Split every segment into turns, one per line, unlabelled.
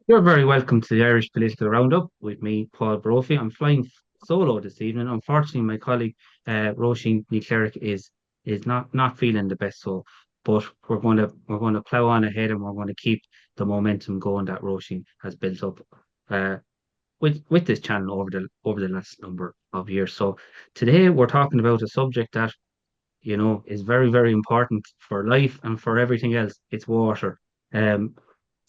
You're very welcome to the Irish Political Roundup with me, Paul Brophy. I'm flying solo this evening. Unfortunately, my colleague Roisin Cleric is not feeling the best, so but we're going to plough on ahead and we're going to keep the momentum going that Roisin has built up uh, with this channel over the last number of years. So today we're talking about a subject that is very, very important for life and for everything else. It's water. Um,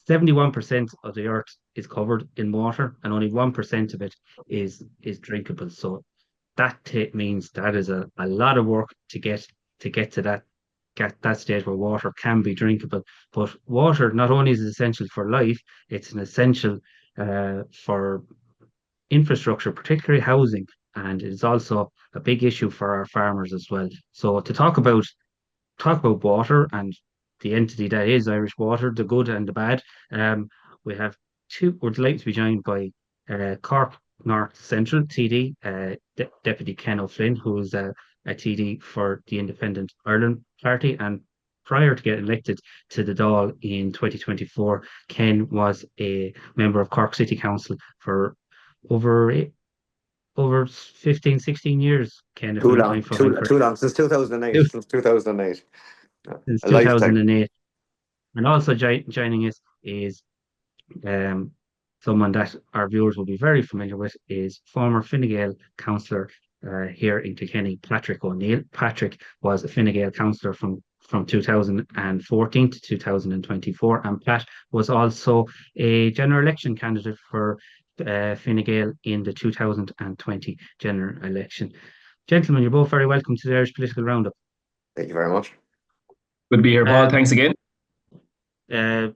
71% of the earth is covered in water, and only 1% of it is drinkable. So means that is a lot of work to get to that stage where water can be drinkable. But water not only is essential for life, it's an essential for infrastructure, particularly housing, and it's also a big issue for our farmers as well. So to talk about water and the entity that is Irish Water, the good and the bad. We have two. We're delighted to be joined by Cork North Central TD, Deputy Ken O'Flynn, who is a TD for the Independent Ireland Party, and prior to getting elected to the Dáil in 2024, Ken was a member of Cork City Council for over over 15, 16 years. Ken, if
Too
I'm
long,
if I'm
too
correct,
too long since 2008. Since 2008,
since
a lifetime.
2008. And also joining us is um, someone that our viewers will be very familiar with is former Fine Gael councillor here in Kilkenny, Patrick O'Neill. Patrick was a Fine Gael councillor from 2014 to 2024, and Pat was also a general election candidate for Fine Gael in the 2020 general election. Gentlemen, you're both very welcome to the Irish Political Roundup.
Thank you very much.
Good to be here, Paul.
Um,
Thanks again.
Uh,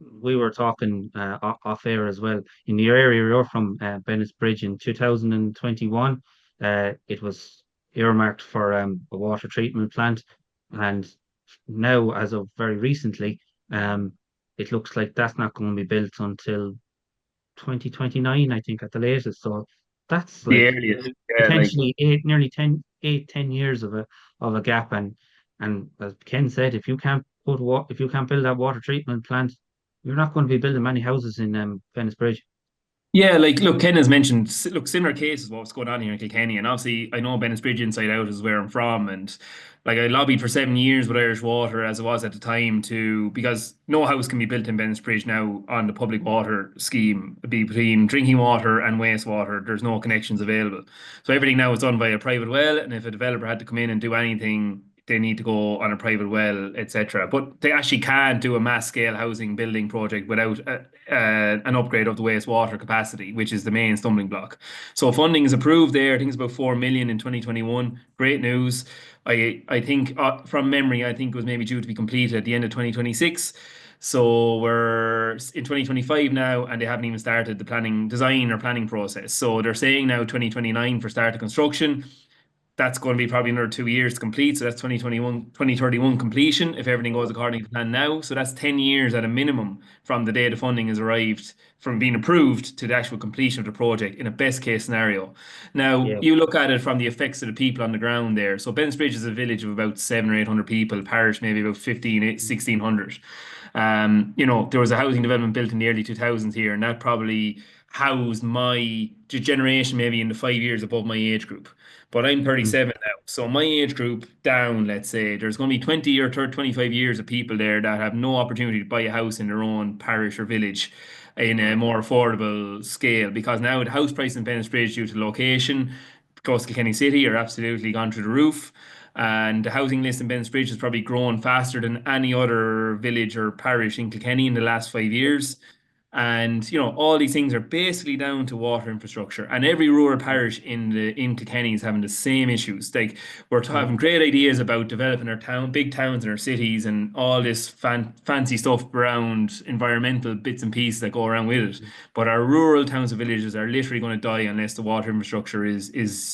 we were talking off air as well. In the area you're from, Bennettsbridge in 2021, it was earmarked for a water treatment plant, and now, as of very recently, um, it looks like that's not going to be built until 2029, I think, at the latest. So that's
The
like
earliest. Yeah, like
potentially nearly 10 years of a gap. And as Ken said, if you can't build that water treatment plant, you're not going to be building many houses in Bennettsbridge.
yeah, like look, Ken has mentioned look similar cases what's going on here in Kilkenny, and obviously I know Bennettsbridge inside out is where I'm from, and like I lobbied for 7 years with Irish Water as it was at the time to because no house can be built in Bennettsbridge now on the public water scheme between drinking water and wastewater. There's no connections available, so everything now is done by a private well, and if a developer had to come in and do anything, they need to go on a private well, etc. But they actually can't do a mass scale housing building project without an upgrade of the wastewater capacity, which is the main stumbling block. So funding is approved there. I think it's about 4 million in 2021. Great news. I think from memory, I think it was maybe due to be completed at the end of 2026. So we're in 2025 now, and they haven't even started the planning design or planning process. So they're saying now 2029 for start of construction. That's going to be probably another 2 years to complete. So that's 2021, 2031 completion if everything goes according to plan now. So that's 10 years at a minimum from the day the funding has arrived, from being approved to the actual completion of the project in a best case scenario. Now,
Yeah,
you look at it from the effects of the people on the ground there. So Bennettsbridge is a village of about 700 or 800 people, parish maybe about 1600. There was a housing development built in the early 2000s here, and that probably housed my generation maybe in the 5 years above my age group. But I'm
mm,
37 now. So my age group down, let's say, there's going to be 20 or 30, 25 years of people there that have no opportunity to buy a house in their own parish or village in a more affordable scale because now the house price in Bennettsbridge due to location, close to Kilkenny City, are absolutely gone through the roof. And the housing list in Bennettsbridge has probably grown faster than any other village or parish in Kilkenny in the last 5 years. And all these things are basically down to water infrastructure. And every rural parish in Kilkenny is having the same issues. Like we're
mm,
having great ideas about developing our big towns and our cities, and all this fancy stuff around environmental bits and pieces that go around with it.
mm,
But our rural towns and villages are literally going to die unless the water infrastructure is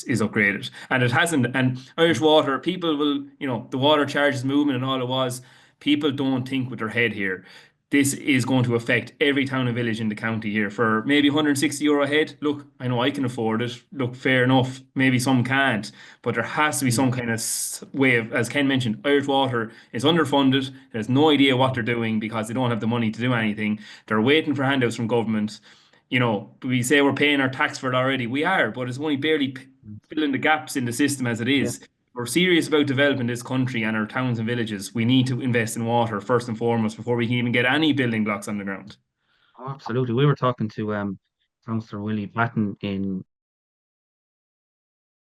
upgraded. And it hasn't. And Irish Water, people will, the water charges movement and all it was. People don't think with their head here. this is going to affect every town and village in the county here for maybe €160 a head. Look, I know I can afford it. Look, fair enough. Maybe some can't, but there has to be some kind of way of, as Ken mentioned, Irish Water is underfunded. There's no idea what they're doing because they don't have the money to do anything. They're waiting for handouts from government. You know, we say we're paying our tax for it already. We are, but it's only barely filling the gaps in the system as it is. We're serious about developing this country and our towns and villages. We need to invest in water first and foremost before we can even get any building blocks on the ground.
Oh, absolutely. We were talking to Councillor Willie Batten in